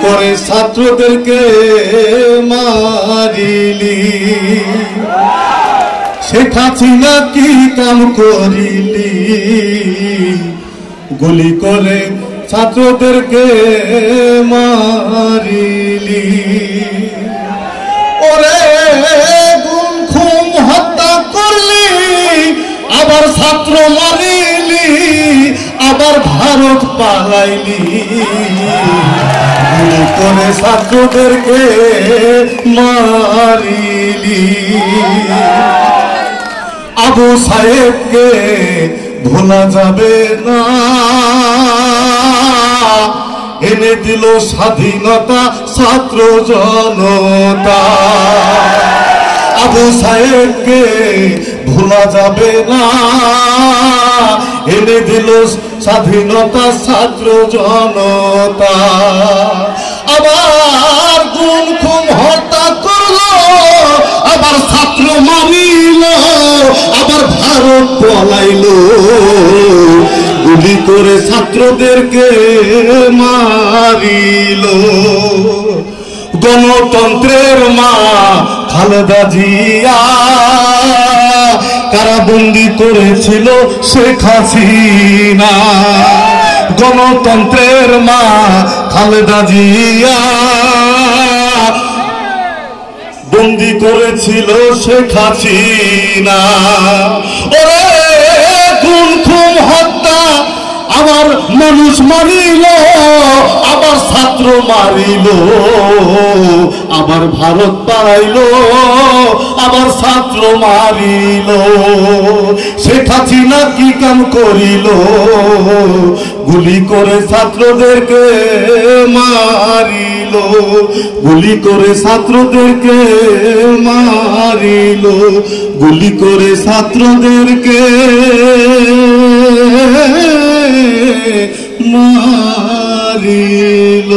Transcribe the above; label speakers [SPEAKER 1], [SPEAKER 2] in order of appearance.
[SPEAKER 1] করে ছাত্রদেরকে মারিলি, শেখ হাসিনা কি কাম করিলি, গুলি করে ছাত্রদেরকে মারিলি। ওরে গুম খুম হত্যা করলি, আবার ছাত্র মারিলি, আবার ভারত পালাইলি, গুলি করে ছাত্রদেরকে মারিলি। আবু সাহেবকে ভোলা যাবে না, এনে দিল স্বাধীনতা ছাত্র জনতা। আবু সাহেবকে ভোলা যাবে না, এনে দিল স্বাধীনতা ছাত্র জনতা। আবার গুম খুম হত্যা করলো, আবার ছাত্র মারিল, আবার ভারত পলাইলো, গুলি করে ছাত্রদেরকে মারিল। গণতন্ত্রের মা খালেদা জিয়া কারাবন্দি করেছিল শেখ হাসিনা। গণতন্ত্রের মা খালেদা জিয়া বন্দি করেছিল শেখ হাসিনা। ওরে খুন খুন হত্যা, আবার মানুষ মারিল, আবার ছাত্র মারিল, আবার ভারত পালাইল, আবার ছাত্র মারিল। শেখ হাসিনা কি কাম করিল, গুলি করে ছাত্রদেরকে মারিল, গুলি করে ছাত্রদেরকে মারিল, গুলি করে ছাত্রদেরকে মারিল।